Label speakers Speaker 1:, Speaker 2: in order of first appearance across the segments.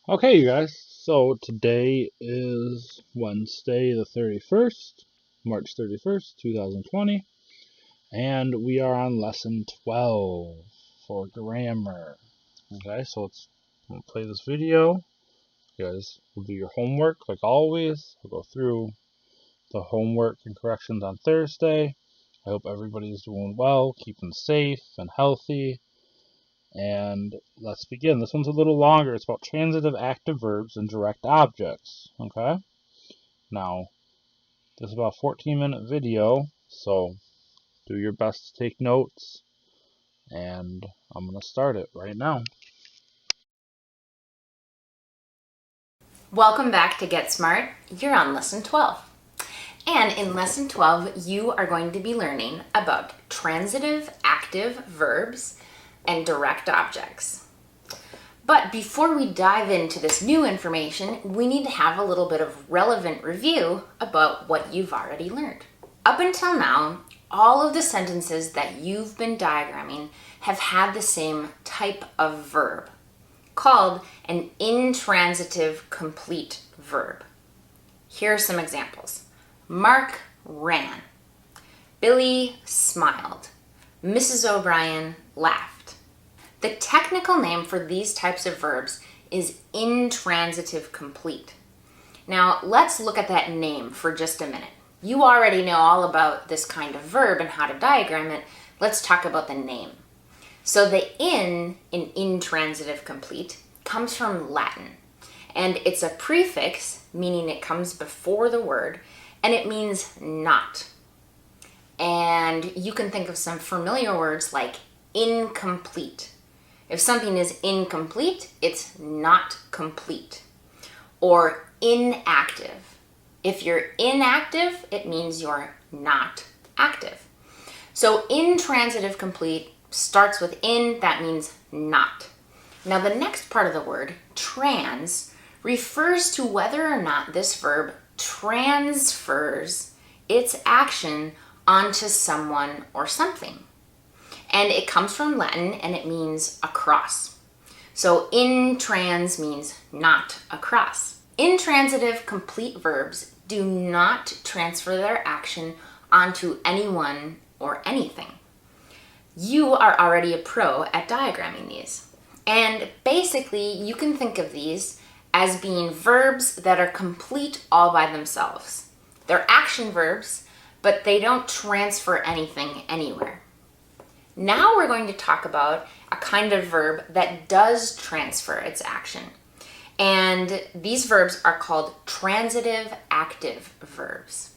Speaker 1: Okay, you guys, so today is Wednesday the 31st, March 31st, 2020, and we are on lesson 12 for grammar. Okay, so I'm gonna play this video. You guys will do your homework like always. We'll go through the homework and corrections on Thursday. I hope everybody's doing well, keeping safe and healthy. And let's begin. This one's a little longer. It's about transitive active verbs and direct objects. Okay? Now, this is about a 14-minute video, so do your best to take notes. And I'm going to start it right now.
Speaker 2: Welcome back to Get Smart. You're on lesson 12. And in lesson 12, you are going to be learning about transitive active verbs and direct objects. But before we dive into this new information, we need to have a little bit of relevant review about what you've already learned. Up until now, all of the sentences that you've been diagramming have had the same type of verb, called an intransitive complete verb. Here are some examples. Mark ran. Billy smiled. Mrs. O'Brien laughed. The technical name for these types of verbs is intransitive complete. Now, let's look at that name for just a minute. You already know all about this kind of verb and how to diagram it. Let's talk about the name. So the in intransitive complete comes from Latin, and it's a prefix, meaning it comes before the word, and it means not. And you can think of some familiar words like incomplete. If something is incomplete, it's not complete. Or inactive. If you're inactive, it means you're not active. So intransitive complete starts with in, that means not. Now the next part of the word, trans, refers to whether or not this verb transfers its action onto someone or something. And it comes from Latin and it means across. So intrans means not across. Intransitive complete verbs do not transfer their action onto anyone or anything. You are already a pro at diagramming these. And basically, you can think of these as being verbs that are complete all by themselves. They're action verbs, but they don't transfer anything anywhere. Now we're going to talk about a kind of verb that does transfer its action. And these verbs are called transitive active verbs.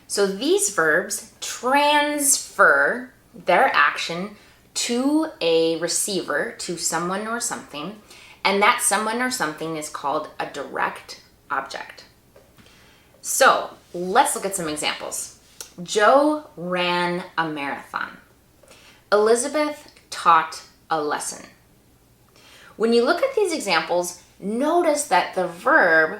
Speaker 2: So these verbs transfer their action to a receiver, to someone or something, and that someone or something is called a direct object. So let's look at some examples. Joe ran a marathon. Elizabeth taught a lesson. When you look at these examples, notice that the verb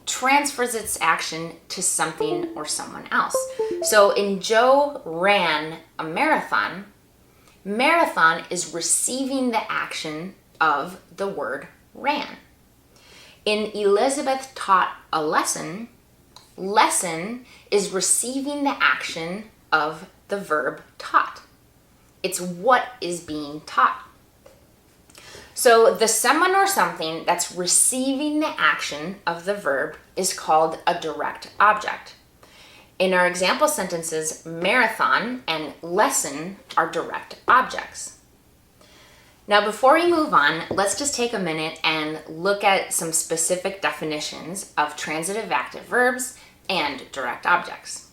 Speaker 2: transfers its action to something or someone else. So in Joe ran a marathon, marathon is receiving the action of the word ran. In Elizabeth taught a lesson, lesson is receiving the action of the verb taught. It's what is being taught. So the someone or something that's receiving the action of the verb is called a direct object. In our example sentences, marathon and lesson are direct objects. Now before we move on, let's just take a minute and look at some specific definitions of transitive active verbs and direct objects.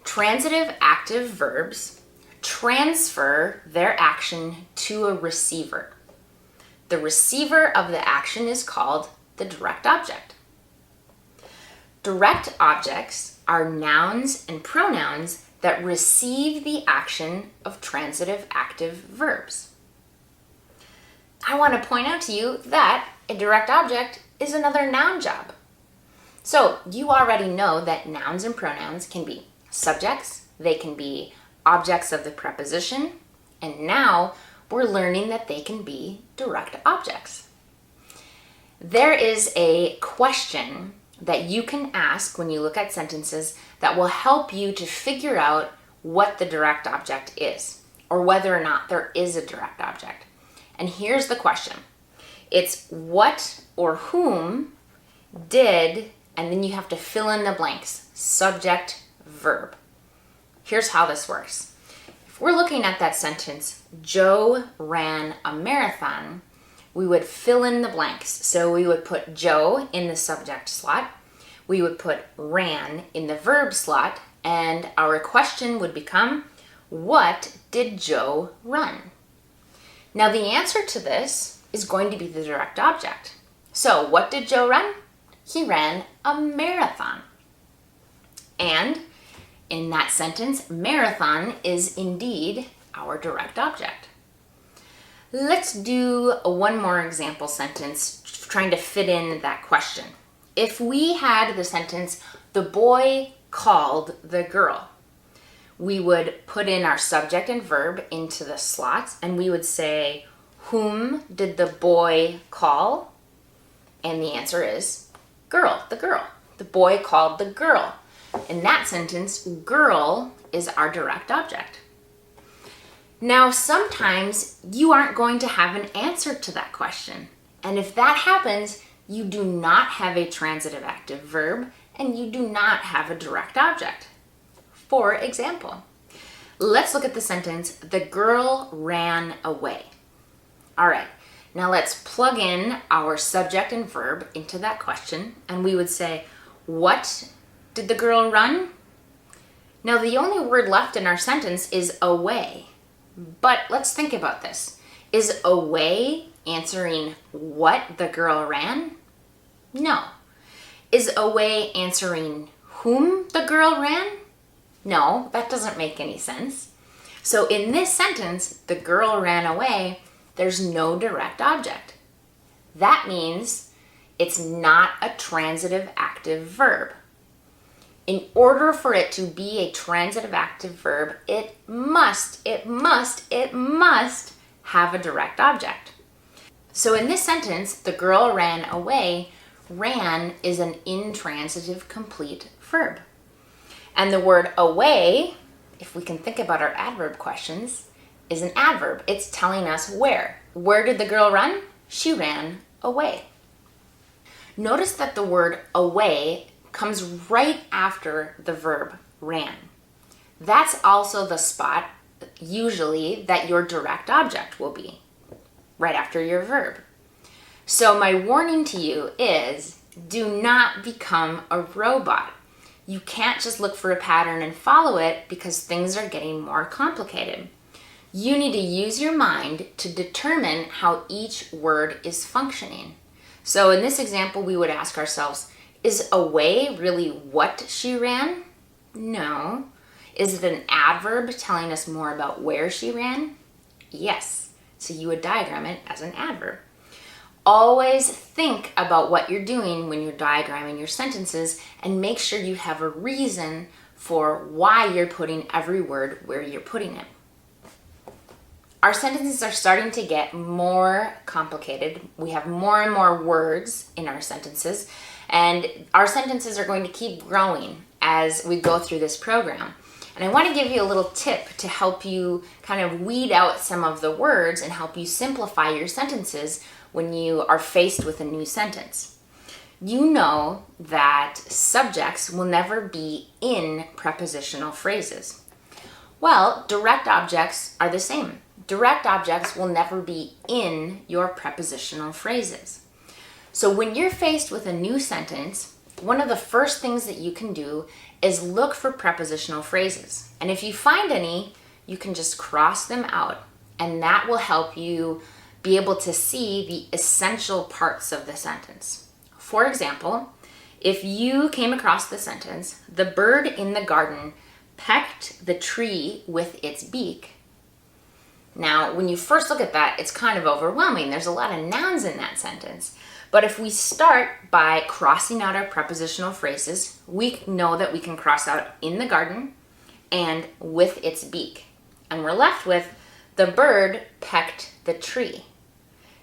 Speaker 2: Transitive active verbs transfer their action to a receiver. The receiver of the action is called the direct object. Direct objects are nouns and pronouns that receive the action of transitive active verbs. I want to point out to you that a direct object is another noun job. So you already know that nouns and pronouns can be subjects, they can be objects of the preposition, and now we're learning that they can be direct objects. There is a question that you can ask when you look at sentences that will help you to figure out what the direct object is, or whether or not there is a direct object. And here's the question. It's what or whom did, and then you have to fill in the blanks, subject, verb. Here's how this works. If we're looking at that sentence, Joe ran a marathon, we would fill in the blanks. So we would put Joe in the subject slot, we would put ran in the verb slot, and our question would become, what did Joe run? Now the answer to this is going to be the direct object. So what did Joe run? He ran a marathon. And in that sentence, marathon is indeed our direct object. Let's do one more example sentence trying to fit in that question. If we had the sentence, the boy called the girl, we would put in our subject and verb into the slots, and we would say, whom did the boy call? And the answer is girl, the girl. The boy called the girl. In that sentence, girl is our direct object. Now, sometimes you aren't going to have an answer to that question. And if that happens, you do not have a transitive active verb and you do not have a direct object. For example, let's look at the sentence, the girl ran away. All right, now let's plug in our subject and verb into that question, and we would say, what did the girl run? Now the only word left in our sentence is away. But let's think about this. Is away answering what the girl ran? No. Is away answering whom the girl ran? No, that doesn't make any sense. So in this sentence, the girl ran away, there's no direct object. That means it's not a transitive active verb. In order for it to be a transitive active verb, it must have a direct object. So in this sentence, the girl ran away, ran is an intransitive complete verb. And the word away, if we can think about our adverb questions, is an adverb. It's telling us where. Where did the girl run? She ran away. Notice that the word away comes right after the verb ran. That's also the spot, usually, that your direct object will be, right after your verb. So my warning to you is, do not become a robot. You can't just look for a pattern and follow it because things are getting more complicated. You need to use your mind to determine how each word is functioning. So in this example, we would ask ourselves, is away really what she ran? No. Is it an adverb telling us more about where she ran? Yes. So you would diagram it as an adverb. Always think about what you're doing when you're diagramming your sentences and make sure you have a reason for why you're putting every word where you're putting it. Our sentences are starting to get more complicated. We have more and more words in our sentences, and our sentences are going to keep growing as we go through this program. And I want to give you a little tip to help you kind of weed out some of the words and help you simplify your sentences when you are faced with a new sentence. You know that subjects will never be in prepositional phrases. Well, direct objects are the same. Direct objects will never be in your prepositional phrases. So when you're faced with a new sentence, one of the first things that you can do is look for prepositional phrases. And if you find any, you can just cross them out, and that will help you be able to see the essential parts of the sentence. For example, if you came across the sentence, the bird in the garden pecked the tree with its beak. Now, when you first look at that, it's kind of overwhelming. There's a lot of nouns in that sentence. But if we start by crossing out our prepositional phrases, we know that we can cross out in the garden and with its beak. And we're left with the bird pecked the tree.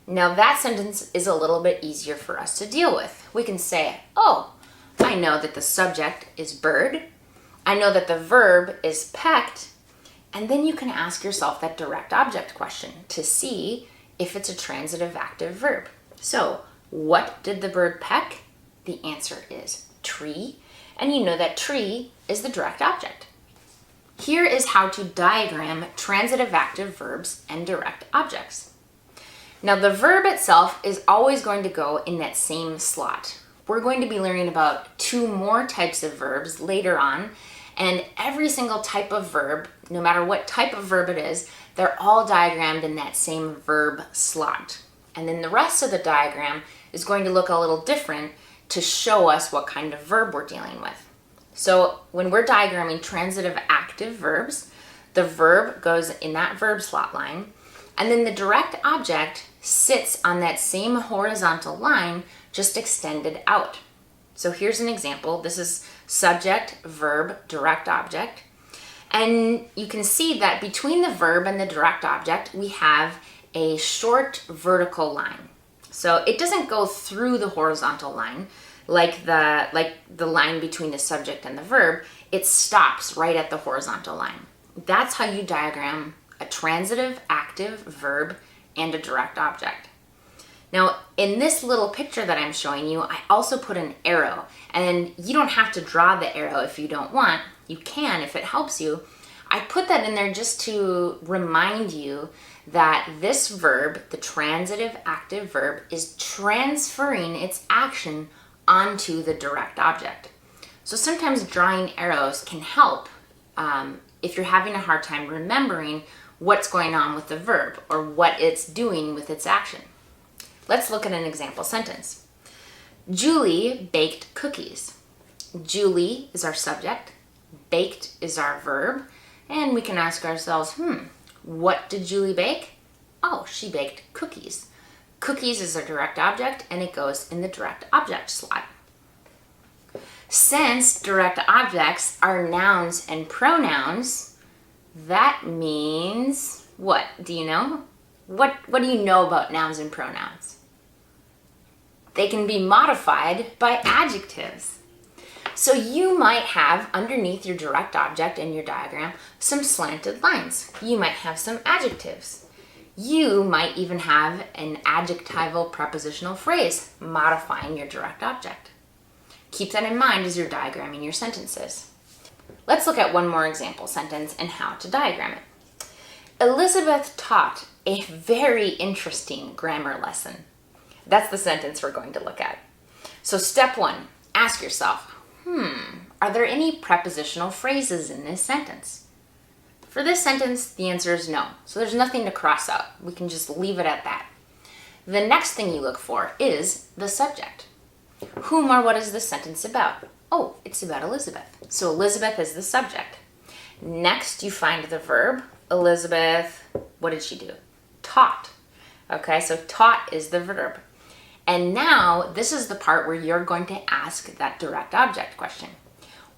Speaker 2: Now that sentence is a little bit easier for us to deal with. We can say, oh, I know that the subject is bird. I know that the verb is pecked. And then you can ask yourself that direct object question to see if it's a transitive active verb. So, what did the bird peck? The answer is tree. And you know that tree is the direct object. Here is how to diagram transitive active verbs and direct objects. Now the verb itself is always going to go in that same slot. We're going to be learning about 2 more types of verbs later on, and every single type of verb, no matter what type of verb it is, they're all diagrammed in that same verb slot. And then the rest of the diagram is going to look a little different to show us what kind of verb we're dealing with. So when we're diagramming transitive active verbs, the verb goes in that verb slot line, and then the direct object sits on that same horizontal line, just extended out. So here's an example. This is subject, verb, direct object. And you can see that between the verb and the direct object, we have a short vertical line. So it doesn't go through the horizontal line like the line between the subject and the verb. It stops right at the horizontal line. That's how you diagram a transitive active verb and a direct object. Now, in this little picture that I'm showing you, I also put an arrow, and you don't have to draw the arrow if you don't want. You can if it helps you. I put that in there just to remind you that this verb, the transitive active verb, is transferring its action onto the direct object. So sometimes drawing arrows can help if you're having a hard time remembering what's going on with the verb or what it's doing with its action. Let's look at an example sentence. Julie baked cookies. Julie is our subject, baked is our verb, and we can ask ourselves, what did Julie bake? Oh, she baked cookies. Cookies is a direct object, and it goes in the direct object slot. Since direct objects are nouns and pronouns, that means what? Do you know? What do you know about nouns and pronouns? They can be modified by adjectives. So you might have underneath your direct object in your diagram some slanted lines. You might have some adjectives. You might even have an adjectival prepositional phrase modifying your direct object. Keep that in mind as you're diagramming your sentences. Let's look at one more example sentence and how to diagram it. Elizabeth taught a very interesting grammar lesson. That's the sentence we're going to look at. So step 1, ask yourself, are there any prepositional phrases in this sentence? For this sentence, the answer is no. So there's nothing to cross out. We can just leave it at that. The next thing you look for is the subject. Whom or what is this sentence about? Oh, it's about Elizabeth. So Elizabeth is the subject. Next, you find the verb. Elizabeth, what did she do? Taught. Okay, so taught is the verb. And now, this is the part where you're going to ask that direct object question.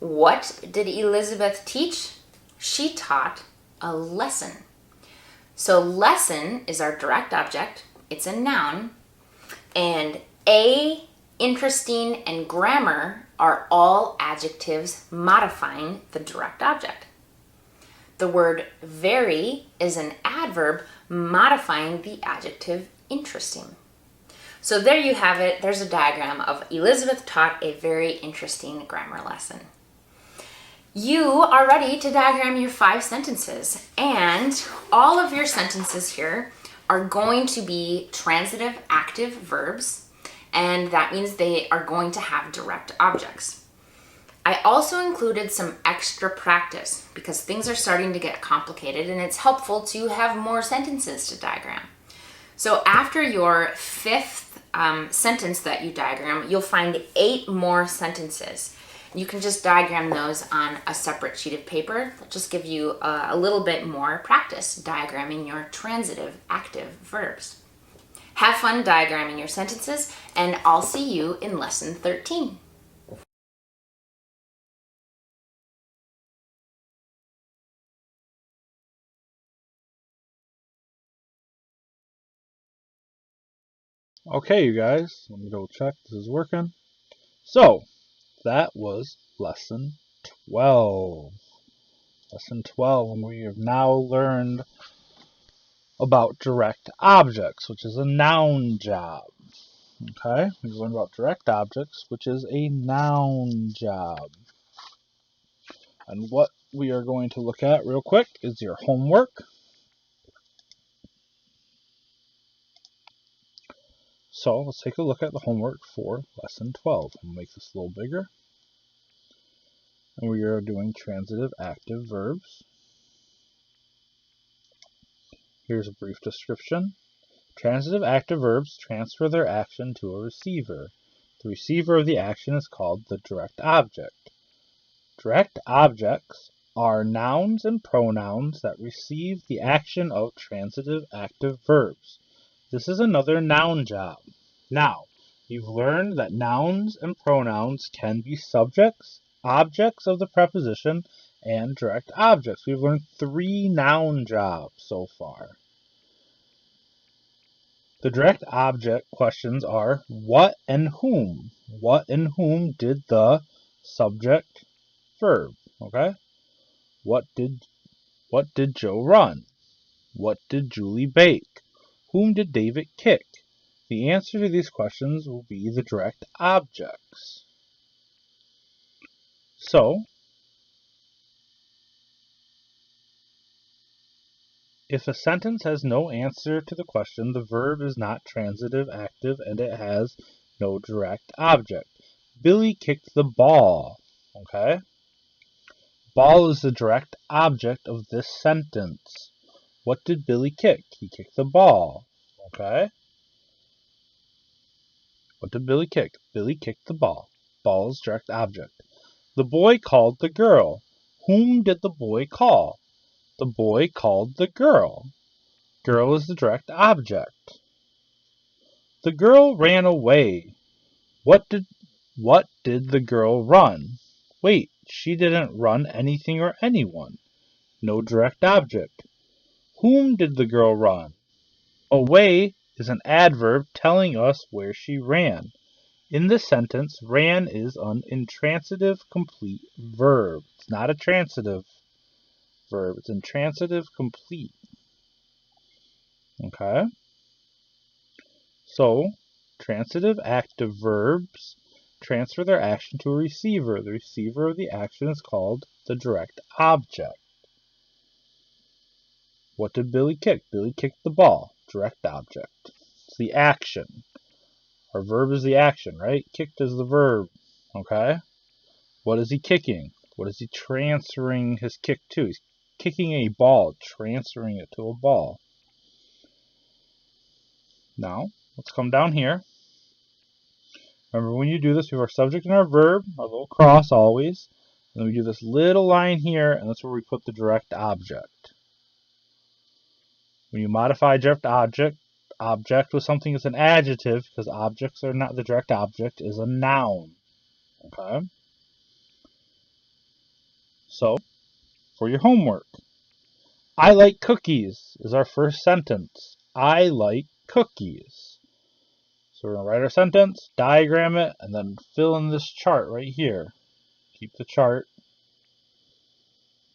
Speaker 2: What did Elizabeth teach? She taught a lesson. So lesson is our direct object. It's a noun. And a, interesting, and grammar are all adjectives modifying the direct object. The word very is an adverb modifying the adjective interesting. So there you have it. There's a diagram of Elizabeth taught a very interesting grammar lesson. You are ready to diagram your 5 sentences, and all of your sentences here are going to be transitive active verbs, and that means they are going to have direct objects. I also included some extra practice because things are starting to get complicated and it's helpful to have more sentences to diagram. So after your 5th sentence that you diagram, you'll find 8 more sentences. You can just diagram those on a separate sheet of paper. That'll just give you a little bit more practice diagramming your transitive active verbs. Have fun diagramming your sentences, and I'll see you in lesson 13.
Speaker 1: Okay, you guys, let me double check this is working. So, that was lesson 12. Lesson 12, and we have now learned about direct objects, which is a noun job. Okay, we've learned about direct objects, which is a noun job. And what we are going to look at real quick is your homework. So let's take a look at the homework for lesson 12. I'll make this a little bigger. And we are doing transitive active verbs. Here's a brief description. Transitive active verbs transfer their action to a receiver. The receiver of the action is called the direct object. Direct objects are nouns and pronouns that receive the action of transitive active verbs. This is another noun job. Now, you've learned that nouns and pronouns can be subjects, objects of the preposition, and direct objects. We've learned 3 noun jobs so far. The direct object questions are what and whom. What and whom did the subject verb, okay? What did Joe run? What did Julie bake? Whom did David kick? The answer to these questions will be the direct objects. So, if a sentence has no answer to the question, the verb is not transitive active and it has no direct object. Billy kicked the ball. Okay? Ball is the direct object of this sentence. What did Billy kick? He kicked the ball. Okay? What did Billy kick? Billy kicked the ball. Ball is direct object. The boy called the girl. Whom did the boy call? The boy called the girl. Girl is the direct object. The girl ran away. What did the girl run? Wait, she didn't run anything or anyone. No direct object. Whom did the girl run? Away is an adverb telling us where she ran. In this sentence, ran is an intransitive complete verb. It's not a transitive verb. It's intransitive complete. Okay? So, transitive active verbs transfer their action to a receiver. The receiver of the action is called the direct object. What did Billy kick? Billy kicked the ball. Direct object. It's the action. Our verb is the action, right? Kicked is the verb. Okay? What is he kicking? What is he transferring his kick to? He's kicking a ball, transferring it to a ball. Now, let's come down here. Remember, when you do this, we have our subject and our verb, our little cross always. And then we do this little line here, and that's where we put the direct object. When you modify direct object with something as an adjective, because objects are not the direct object, is a noun. Okay? So, for your homework, I like cookies is our first sentence. I like cookies. So we're going to write our sentence, diagram it, and then fill in this chart right here. Keep the chart.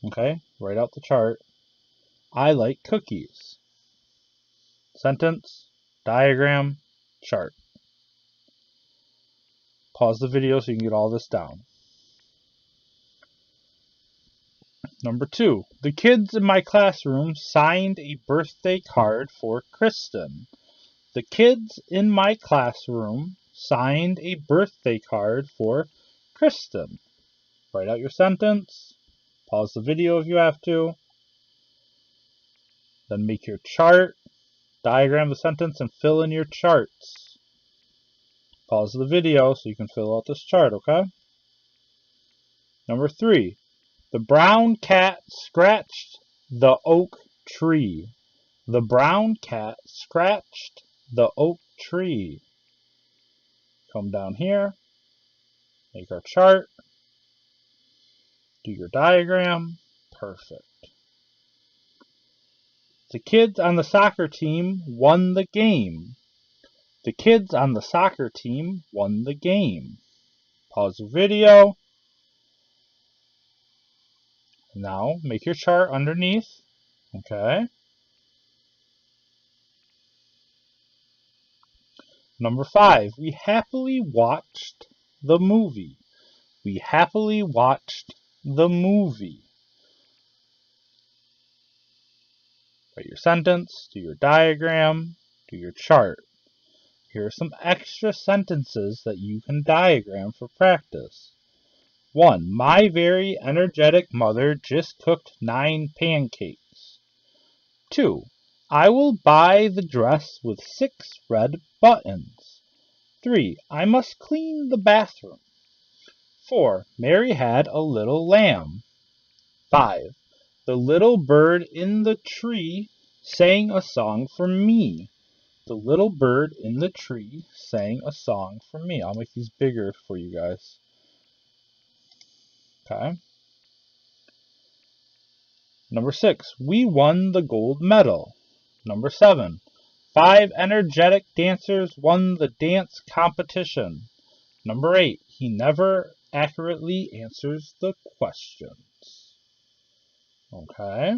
Speaker 1: Okay, write out the chart. I like cookies. Sentence, diagram, chart. Pause the video so you can get all this down. Number 2. The kids in my classroom signed a birthday card for Kristen. The kids in my classroom signed a birthday card for Kristen. Write out your sentence. Pause the video if you have to. Then make your chart. Diagram the sentence and fill in your charts. Pause the video so you can fill out this chart, okay? Number 3. The brown cat scratched the oak tree. The brown cat scratched the oak tree. Come down here. Make our chart. Do your diagram. Perfect. The kids on the soccer team won the game. The kids on the soccer team won the game. Pause the video. Now make your chart underneath. Okay. Number 5, we happily watched the movie. We happily watched the movie. Write your sentence, do your diagram, do your chart. Here are some extra sentences that you can diagram for practice. 1. My very energetic mother just cooked 9 pancakes. 2. I will buy the dress with 6 red buttons. 3. I must clean the bathroom. 4. Mary had a little lamb. 5. The little bird in the tree sang a song for me. The little bird in the tree sang a song for me. I'll make these bigger for you guys. Okay. Number 6. We won the gold medal. Number 7. 5 energetic dancers won the dance competition. Number 8. He never accurately answers the questions. Okay.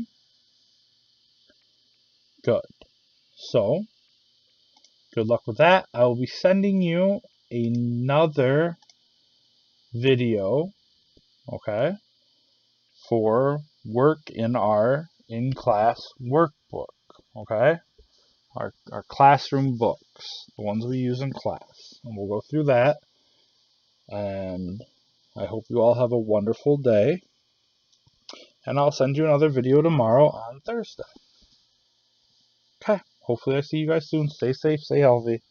Speaker 1: Good. So, good luck with that. I will be sending you another video, okay, for work in our in-class workbook, okay? Our classroom books, the ones we use in class. And we'll go through that. And I hope you all have a wonderful day. And I'll send you another video tomorrow on Thursday. Okay. Hopefully I see you guys soon. Stay safe, stay healthy.